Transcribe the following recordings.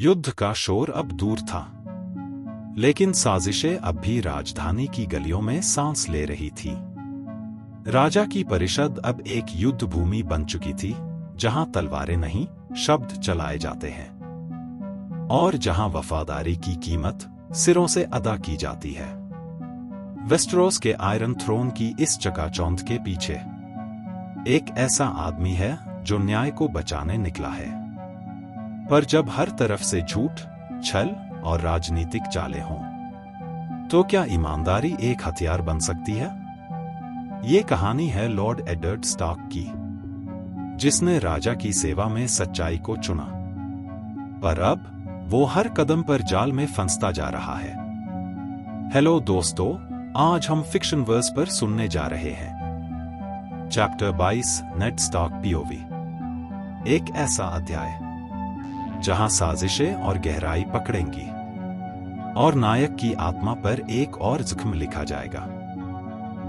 युद्ध का शोर अब दूर था, लेकिन साजिशें अब भी राजधानी की गलियों में सांस ले रही थी। राजा की परिषद अब एक युद्ध भूमि बन चुकी थी, जहां तलवारें नहीं, शब्द चलाए जाते हैं, और जहां वफादारी की कीमत सिरों से अदा की जाती है। वेस्टरोस के आयरन थ्रोन की इस चकाचौंध के पीछे एक ऐसा आदमी है जो न्याय को बचाने निकला है। पर जब हर तरफ से झूठ, छल और राजनीतिक चालें हों, तो क्या ईमानदारी एक हथियार बन सकती है? ये कहानी है लॉर्ड एडवर्ड स्टार्क की, जिसने राजा की सेवा में सच्चाई को चुना, पर अब वो हर कदम पर जाल में फंसता जा रहा है। हेलो दोस्तों, आज हम फिक्शन वर्स पर सुनने जा रहे हैं। Chapter 22 Ned Stark POV. एक ऐसा अध्याय जहां साजिशें और गहराई पकड़ेंगी और नायक की आत्मा पर एक और जख्म लिखा जाएगा।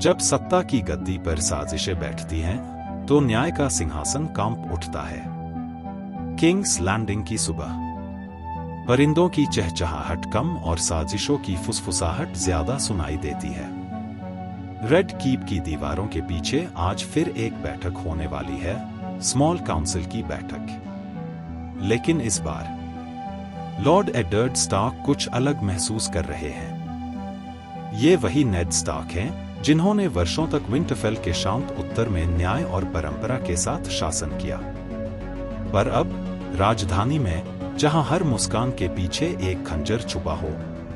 जब सत्ता की गद्दी पर साजिशें बैठती हैं, तो न्याय का सिंहासन कांप उठता है। किंग्स लैंडिंग की सुबह। परिंदों की चहचहाहट कम और साजिशों की फुसफुसाहट ज्यादा सुनाई देती है। रेड कीप की दीवारों के पीछे आज फिर एक बैठक होने वाली है, स्मॉल काउंसिल की बैठक। लेकिन इस बार लॉर्ड एडवर्ड स्टार्क कुछ अलग महसूस कर रहे हैं। ये वही नेड स्टार्क हैं जिन्होंने वर्षों तक विंटरफेल के शांत उत्तर में न्याय और परंपरा के साथ शासन किया। पर अब राजधानी में, जहां हर मुस्कान के पीछे एक खंजर छुपा हो,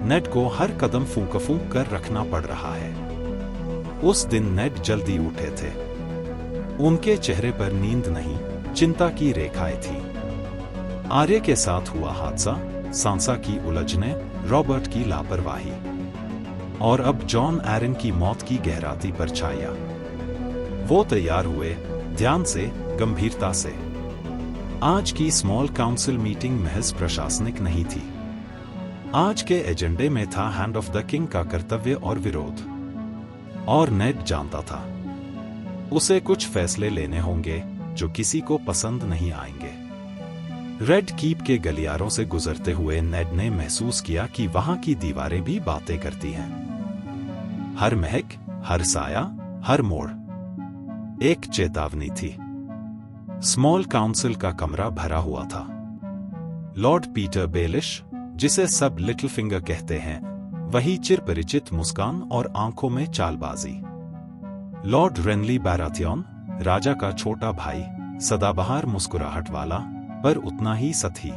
नेड को हर कदम फूंक फूंक कर रखना पड़ रहा है। उस दिन नेड जल्दी उठे थे। उनके चेहरे पर नींद नहीं, चिंता की रेखाएं थी। आर्य के साथ हुआ हादसा, सांसा की उलझने, रॉबर्ट की लापरवाही, और अब जॉन एरन की मौत की गहराती पर छाया। वो तैयार हुए, ध्यान से, गंभीरता से। आज की स्मॉल काउंसिल मीटिंग महज प्रशासनिक नहीं थी। आज के एजेंडे में था हैंड ऑफ द किंग का कर्तव्य और विरोध। और नेड जानता था, उसे कुछ फैसले लेने होंगे जो किसी को पसंद नहीं आएंगे। रेड कीप के गलियारों से गुजरते हुए नेड ने महसूस किया कि वहां की दीवारें भी बातें करती हैं। हर महक, हर साया, हर मोड़ एक चेतावनी थी। स्मॉल काउंसिल का कमरा भरा हुआ था। लॉर्ड पीटर बेलिश, जिसे सब लिटिल फिंगर कहते हैं, वही चिरपरिचित मुस्कान और आंखों में चालबाजी। लॉर्ड रेनली बैराथियन, राजा का छोटा भाई, सदाबहार मुस्कुराहट वाला, पर उतना ही सतही।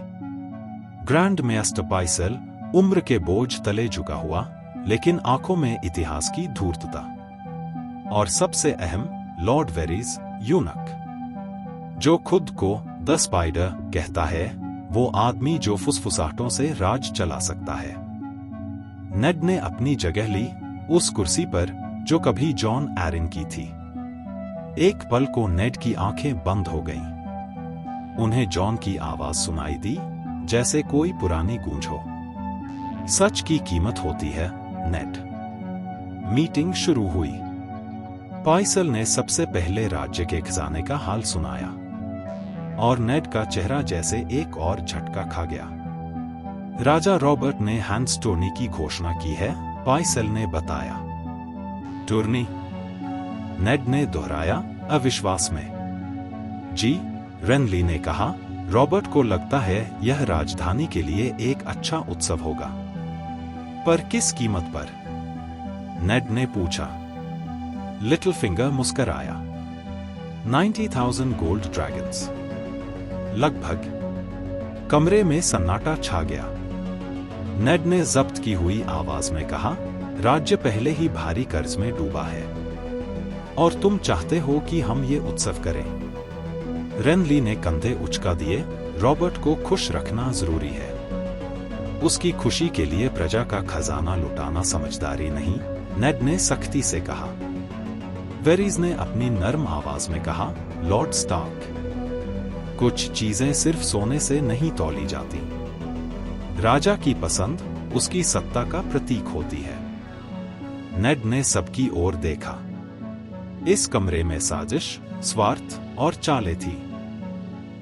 ग्रैंड मेस्टर पाइसल, उम्र के बोझ तले झुका हुआ, लेकिन आंखों में इतिहास की धूर्तता। और सबसे अहम, लॉर्ड वेरीज, यूनक, जो खुद को द स्पाइडर कहता है, वो आदमी जो फुसफुसाहटों से राज चला सकता है। नेड ने अपनी जगह ली, उस कुर्सी पर जो कभी जॉन एरन की थी। एक पल को नेड की आंखें बंद हो गईं। उन्हें जॉन की आवाज सुनाई दी, जैसे कोई पुरानी गूंज हो। सच की कीमत होती है, नेड। मीटिंग शुरू हुई। पाइसल ने सबसे पहले राज्य के खजाने का हाल सुनाया, और नेड का चेहरा जैसे एक और झटका खा गया। राजा रॉबर्ट ने हैंड्स टूर्नी की घोषणा की है, पाइसल ने बताया। टूर्नी? नेड ने दोहराया, अविश्वास में। जी, रेनली ने कहा, रॉबर्ट को लगता है यह राजधानी के लिए एक अच्छा उत्सव होगा। पर किस कीमत पर? नेड ने पूछा। लिटिल फिंगर मुस्कराया। 90,000 गोल्ड ड्रैगन्स। लगभग। कमरे में सन्नाटा छा गया। नेड ने जब्त की हुई आवाज में कहा, राज्य पहले ही भारी कर्ज में डूबा है, और तुम चाहते हो कि हम ये उत्सव करें। रेनली ने कंधे उचका दिए, रॉबर्ट को खुश रखना जरूरी है। उसकी खुशी के लिए प्रजा का खजाना लुटाना समझदारी नहीं, नेड ने सख्ती से कहा। वेरीज ने अपनी नर्म आवाज में कहा, लॉर्ड स्टार्क, कुछ चीजें सिर्फ सोने से नहीं तौली जाती। राजा की पसंद उसकी सत्ता का प्रतीक होती है। नेड ने सबकी ओर देखा। इस कमरे में साजिश, स्वार्थ और चालें थी,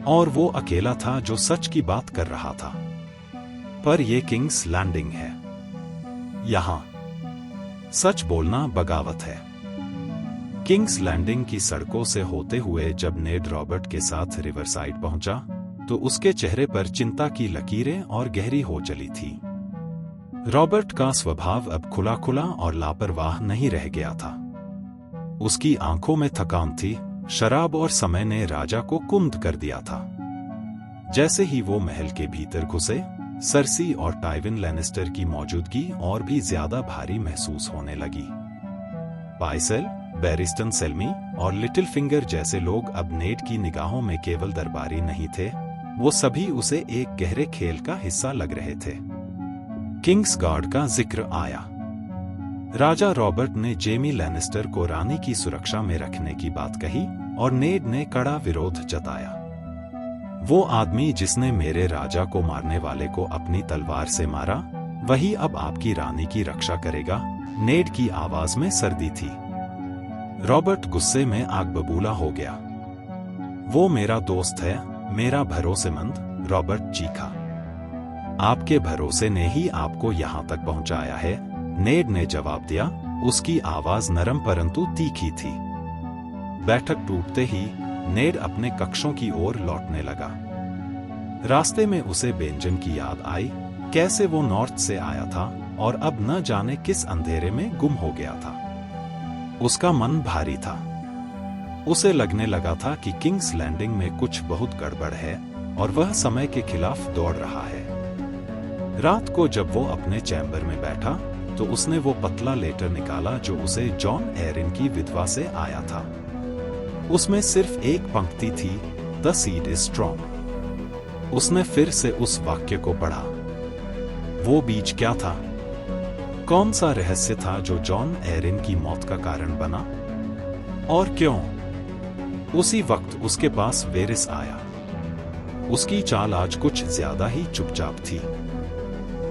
और वो अकेला था जो सच की बात कर रहा था। पर ये किंग्स लैंडिंग है। यहां सच बोलना बगावत है। किंग्स लैंडिंग की सड़कों से होते हुए जब नेड रॉबर्ट के साथ रिवरसाइड पहुंचा तो उसके चेहरे पर चिंता की लकीरें और गहरी हो चली थी। रॉबर्ट का स्वभाव अब खुला खुला और लापरवाह नहीं रह गया था। उसकी आंखों में थकान थी। शराब और समय ने राजा को कुंद कर दिया था। जैसे ही वो महल के भीतर घुसे, सर्सी और टाइविन लैनिस्टर की मौजूदगी और भी ज्यादा भारी महसूस होने लगी। पाइसेल, बैरिस्टन सेल्मी और लिटिल फिंगर जैसे लोग अब नेड की निगाहों में केवल दरबारी नहीं थे, वो सभी उसे एक गहरे खेल का हिस्सा लग रहे थे। किंग्स गार्ड का जिक्र आया। राजा रॉबर्ट ने जेमी लैनिस्टर को रानी की सुरक्षा में रखने की बात कही और नेड ने कड़ा विरोध जताया। वो आदमी जिसने मेरे राजा को मारने वाले को अपनी तलवार से मारा, वही अब आपकी रानी की रक्षा करेगा। नेड की आवाज में सर्दी थी। रॉबर्ट गुस्से में आग बबूला हो गया। वो मेरा दोस्त है, मेरा भरोसेमंद, रॉबर्ट चीखा। आपके भरोसे ने ही आपको यहां तक पहुंचाया है, नेड ने जवाब दिया। उसकी आवाज नरम परंतु तीखी थी। बैठक टूटते ही नेड अपने कक्षों की ओर लौटने लगा। रास्ते में उसे बेंजन की याद आई, कैसे वो नॉर्थ से आया था और अब न जाने किस अंधेरे में गुम हो गया था। उसका मन भारी था। उसे लगने लगा था कि किंग्स लैंडिंग में कुछ बहुत गड़बड़ है और वह समय के खिलाफ दौड़ रहा है। रात को जब वो अपने चैम्बर में बैठा तो उसने वो पतला लेटर निकाला जो उसे जॉन एरिन की विधवा से आया था। उसमें सिर्फ एक पंक्ति थी, द सीड इज स्ट्रॉन्ग। उसने फिर से उस वाक्य को पढ़ा। वो बीज क्या था? कौन सा रहस्य था जो जॉन एरिन की मौत का कारण बना? और क्यों? उसी वक्त उसके पास वेरिस आया। उसकी चाल आज कुछ ज्यादा ही चुपचाप थी।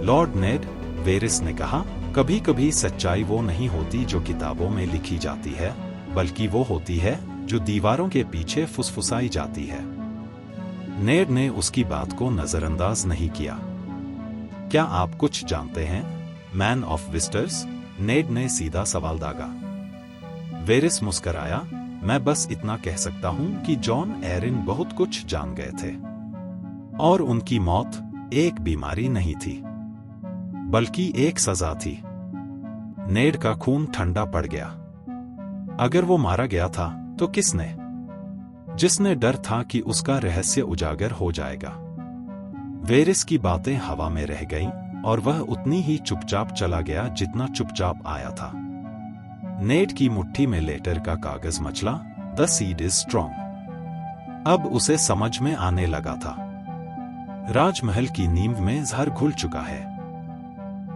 लॉर्ड नेड, वेरिस ने कहा, कभी कभी सच्चाई वो नहीं होती जो किताबों में लिखी जाती है, बल्कि वो होती है जो दीवारों के पीछे फुसफुसाई जाती है। नेड ने उसकी बात को नजरअंदाज नहीं किया। क्या आप कुछ जानते हैं, मैन ऑफ विस्टर्स? नेड ने सीधा सवाल दागा। वेरिस मुस्कराया, मैं बस इतना कह सकता हूं कि जॉन एरिन बहुत कुछ जान गए थे और उनकी मौत एक बीमारी नहीं थी, बल्कि एक सजा थी। नेड का खून ठंडा पड़ गया। अगर वो मारा गया था तो किसने? जिसने डर था कि उसका रहस्य उजागर हो जाएगा। वेरिस की बातें हवा में रह गईं और वह उतनी ही चुपचाप चला गया जितना चुपचाप आया था। नेड की मुट्ठी में लेटर का कागज मचला, द सीड इज स्ट्रॉन्ग। अब उसे समझ में आने लगा था। राजमहल की नींव में जहर घुल चुका है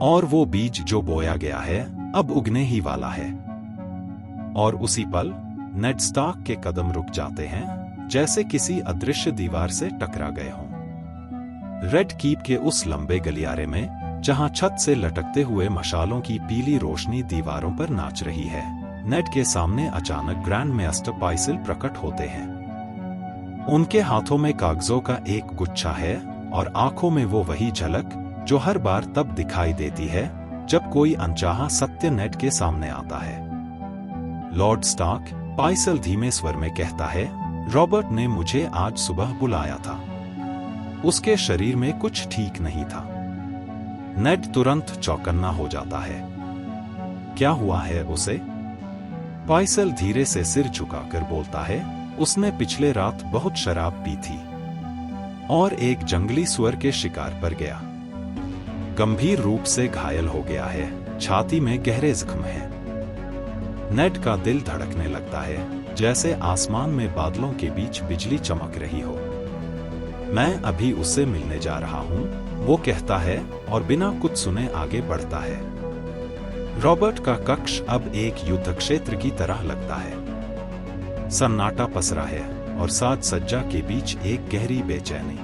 और वो बीज जो बोया गया है अब उगने ही वाला है। और उसी पल नेड स्टार्क के कदम रुक जाते हैं, जैसे किसी अदृश्य दीवार से टकरा गए हों। रेड कीप के उस लंबे गलियारे में, जहां छत से लटकते हुए मशालों की पीली रोशनी दीवारों पर नाच रही है, नेड के सामने अचानक ग्रैंड मास्टर पाइसेल प्रकट होते हैं। उनके हाथों में कागजों का एक गुच्छा है और आंखों में वो वही झलक जो हर बार तब दिखाई देती है जब कोई अनचाहा सत्य नेड के सामने आता है। लॉर्ड स्टार्क, पाइसेल धीमे स्वर में कहता है, रॉबर्ट ने मुझे आज सुबह बुलाया था। उसके शरीर में कुछ ठीक नहीं था। नेड तुरंत चौकन्ना हो जाता है। क्या हुआ है उसे? पाइसेल धीरे से सिर झुकाकर बोलता है, उसने पिछले रात बहुत शराब पी थी और एक जंगली सुअर के शिकार पर गया। गंभीर रूप से घायल हो गया है, छाती में गहरे जख्म हैं। नेड का दिल धड़कने लगता है, जैसे आसमान में बादलों के बीच बिजली चमक रही हो। मैं अभी उससे मिलने जा रहा हूं, वो कहता है और बिना कुछ सुने आगे बढ़ता है। रॉबर्ट का कक्ष अब एक युद्ध क्षेत्र की तरह लगता है। सन्नाटा पसरा है और साज सज्जा के बीच एक गहरी बेचैनी।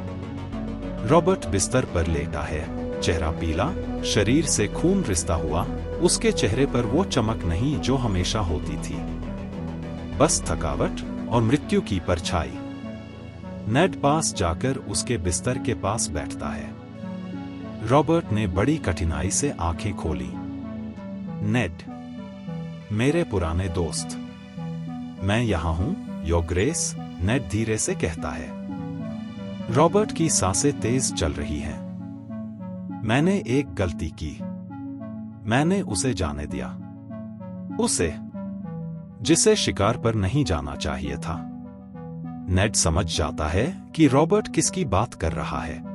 रॉबर्ट बिस्तर पर लेटा है, चेहरा पीला, शरीर से खून रिसता हुआ। उसके चेहरे पर वो चमक नहीं जो हमेशा होती थी, बस थकावट और मृत्यु की परछाई। नेड पास जाकर उसके बिस्तर के पास बैठता है। रॉबर्ट ने बड़ी कठिनाई से आंखें खोली। नेड, मेरे पुराने दोस्त, मैं यहां हूं, योर ग्रेस, नेड धीरे से कहता है। रॉबर्ट की सांसें तेज चल रही हैं। मैंने एक गलती की। मैंने उसे जाने दिया। उसे, जिसे शिकार पर नहीं जाना चाहिए था। नेड समझ जाता है कि रॉबर्ट किसकी बात कर रहा है।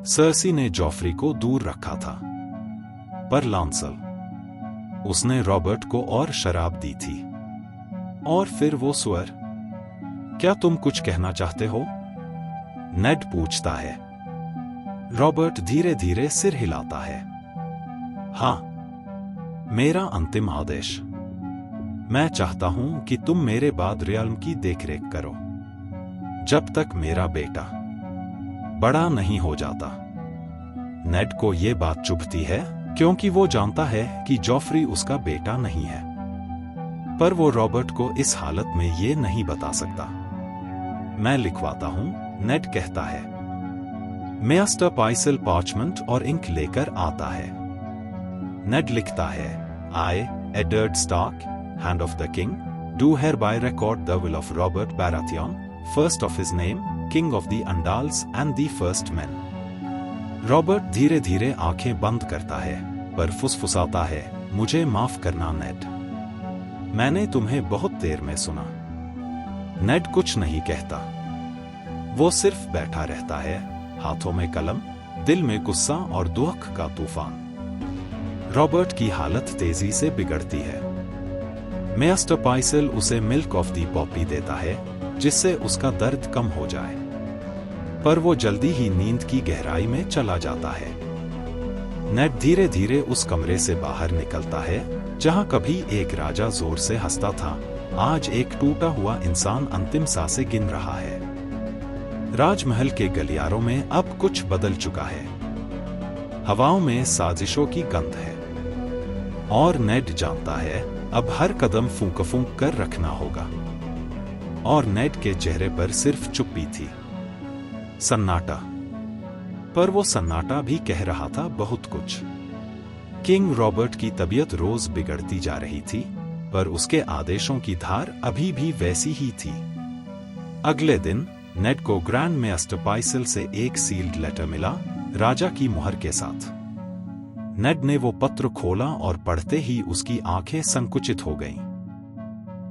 सर्सी ने जॉफ्री को दूर रखा था, पर लांसल, उसने रॉबर्ट को और शराब दी थी। और फिर वो स्वर। क्या तुम कुछ कहना चाहते हो? नेड पूछता है। रॉबर्ट धीरे धीरे सिर हिलाता है। हाँ, मेरा अंतिम आदेश। मैं चाहता हूं कि तुम मेरे बाद रियल्म की देखरेख करो, जब तक मेरा बेटा बड़ा नहीं हो जाता। नेड को यह बात चुभती है, क्योंकि वो जानता है कि जॉफ्री उसका बेटा नहीं है। पर वो रॉबर्ट को इस हालत में ये नहीं बता सकता। मैं लिखवाता हूं, नेड कहता है। मेस्टर पाइसल पार्चमेंट और इंक लेकर आता है। नेड लिखता है, I, Edward Stark, hand of the king, do hereby record the will of Robert Baratheon, first of his name, king of the Andals and the first men. Robert धीरे धीरे आंखें बंद करता है, पर फुसफुसाता है, मुझे माफ करना नेड। मैंने तुम्हें बहुत देर में सुना। नेड कुछ नहीं कहता। वो सिर्फ बैठा रहता है, हाथों में कलम, दिल में गुस्सा और दुख का तूफान। रॉबर्ट की हालत तेजी से बिगड़ती है। मेस्टर पाइसल उसे मिल्क ऑफ दी पॉपी देता है, जिससे उसका दर्द कम हो जाए। पर वो जल्दी ही नींद की गहराई में चला जाता है। नेड धीरे धीरे उस कमरे से बाहर निकलता है, जहां कभी एक राजा जोर से हंसता था, आज एक टूटा हुआ इंसान अंतिम सांसें गिन रहा है। राजमहल के गलियारों में अब कुछ बदल चुका है। हवाओं में साजिशों की गंध है। और नेड जानता है, अब हर कदम फूंक फूंक कर रखना होगा। और नेड के चेहरे पर सिर्फ चुप्पी थी, सन्नाटा। पर वो सन्नाटा भी कह रहा था बहुत कुछ। किंग रॉबर्ट की तबीयत रोज बिगड़ती जा रही थी, पर उसके आदेशों की धार अभी भी वैसी ही थी। अगले दिन नेड को ग्रैंड मेस्टर पाइसल से एक सील्ड लेटर मिला, राजा की मुहर के साथ। नेड ने वो पत्र खोला और पढ़ते ही उसकी आंखें संकुचित हो गईं।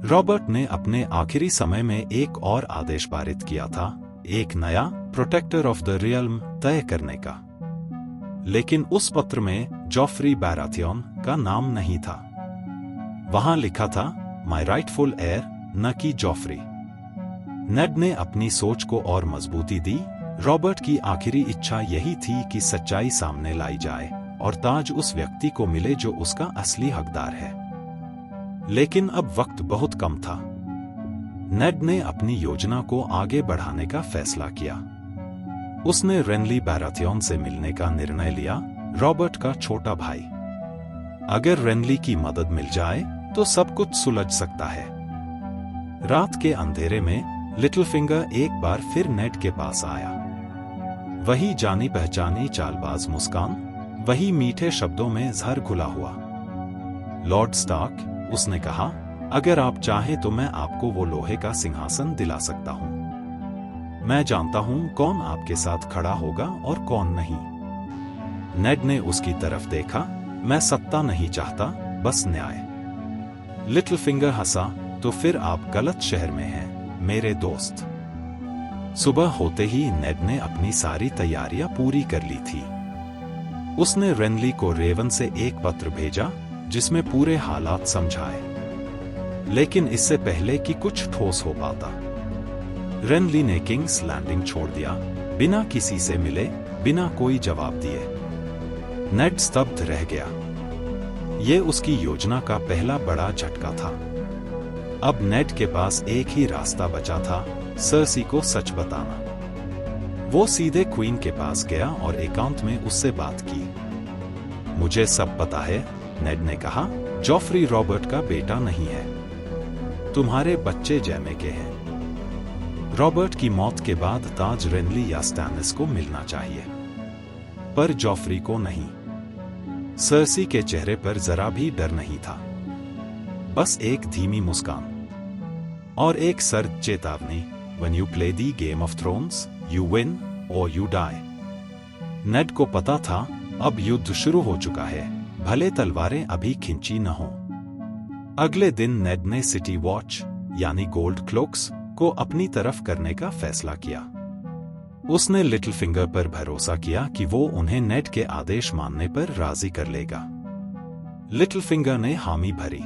रॉबर्ट ने अपने आखिरी समय में एक और आदेश पारित किया था, एक नया प्रोटेक्टर ऑफ द रियल्म तय करने का। लेकिन उस पत्र में जॉफ्री बैराथियन का नाम नहीं था। वहां लिखा था, माय राइटफुल एयर, न कि जॉफ्री। नेड ने अपनी सोच को और मजबूती दी। रॉबर्ट की आखिरी इच्छा यही थी कि सच्चाई सामने लाई जाए और ताज उस व्यक्ति को मिले जो उसका असली हकदार है। लेकिन अब वक्त बहुत कम था। नेड ने अपनी योजना को आगे बढ़ाने का फैसला किया। उसने रेनली बैराथियन से मिलने का निर्णय लिया, रॉबर्ट का छोटा भाई। अगर रेनली की मदद मिल जाए तो सब कुछ सुलझ सकता है। रात के अंधेरे में लिटिल फिंगर एक बार फिर नेड के पास आया। वही जानी पहचानी चालबाज मुस्कान, वही मीठे शब्दों में जहर घुला हुआ। लॉर्ड स्टार्क, उसने कहा, अगर आप चाहें तो मैं आपको वो लोहे का सिंहासन दिला सकता हूं। मैं जानता हूं कौन आपके साथ खड़ा होगा और कौन नहीं। नेड ने उसकी तरफ देखा। मैं सत्ता नहीं चाहता, बस न्याय। लिटिल फिंगर हंसा, तो फिर आप गलत शहर में हैं मेरे दोस्त। सुबह होते ही नेड ने अपनी सारी तैयारियां पूरी कर ली थी। उसने रेनली को रेवन से एक पत्र भेजा, जिसमें पूरे हालात समझाए। लेकिन इससे पहले कि कुछ ठोस हो पाता, रेनली ने किंग्स लैंडिंग छोड़ दिया, बिना किसी से मिले, बिना कोई जवाब दिए। नेड स्तब्ध रह गया। यह उसकी योजना का पहला बड़ा झटका था। अब नेड के पास एक ही रास्ता बचा था, सर्सी को सच बताना। वो सीधे क्वीन के पास गया और एकांत में उससे बात की। मुझे सब पता है, नेड ने कहा, जॉफ्री रॉबर्ट का बेटा नहीं है। तुम्हारे बच्चे जैमे के हैं। रॉबर्ट की मौत के बाद ताज रेनली या स्टैनिस को मिलना चाहिए। पर जॉफ्री को नहीं। सर्सी के चेहरे पर जरा भी डर नहीं था, बस एक धीमी मुस्कान और एक सर्द चेतावनी, When you play the Game of Thrones, you win or you die। नेड को पता था अब युद्ध शुरू हो चुका है, भले तलवारें अभी खिंची न हों। अगले दिन नेड ने सिटी वॉच यानी गोल्ड क्लोक्स को अपनी तरफ करने का फैसला किया। उसने लिटिल फिंगर पर भरोसा किया कि वो उन्हें नेड के आदेश मानने पर राजी कर लेगा। लिटिल फिंगर ने हामी भरी,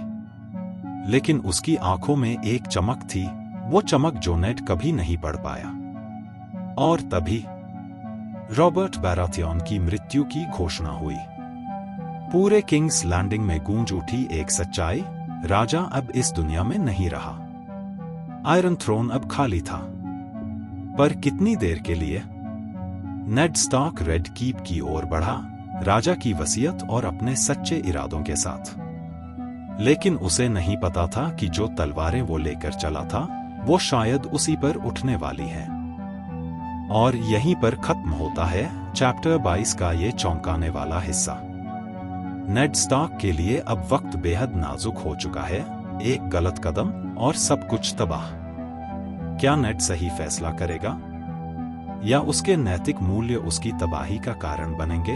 लेकिन उसकी आंखों में एक चमक थी, वो चमक जो नेड कभी नहीं पढ़ पाया। और तभी रॉबर्ट बैराथियन की मृत्यु की घोषणा हुई। पूरे किंग्स लैंडिंग में गूंज उठी एक सच्चाई, राजा अब इस दुनिया में नहीं रहा। आयरन थ्रोन अब खाली था, पर कितनी देर के लिए? नेड स्टार्क रेड कीप की ओर बढ़ा, राजा की वसीयत और अपने सच्चे इरादों के साथ। लेकिन उसे नहीं पता था कि जो तलवारें वो लेकर चला था वो शायद उसी पर उठने वाली हैं। और यहीं पर खत्म होता है चैप्टर 22 का ये चौंकाने वाला हिस्सा। नेड स्टार्क के लिए अब वक्त बेहद नाजुक हो चुका है, एक गलत कदम और सब कुछ तबाह। क्या नेड सही फैसला करेगा, या उसके नैतिक मूल्य उसकी तबाही का कारण बनेंगे?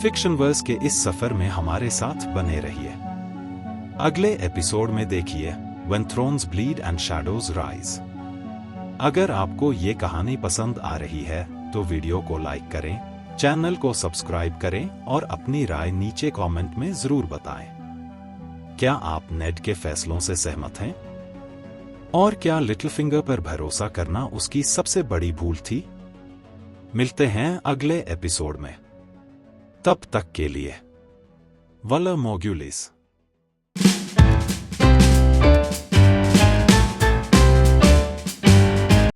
फिक्शनवर्स के इस सफर में हमारे साथ बने रहिए। अगले एपिसोड में देखिए When Thrones Bleed and Shadows Rise। अगर आपको ये कहानी पसंद आ रही है तो वीडियो को लाइक करें, चैनल को सब्सक्राइब करें और अपनी राय नीचे कमेंट में जरूर बताएं। क्या आप नेड के फैसलों से सहमत हैं? और क्या लिटिल फिंगर पर भरोसा करना उसकी सबसे बड़ी भूल थी? मिलते हैं अगले एपिसोड में, तब तक के लिए वला मोग्युलिस।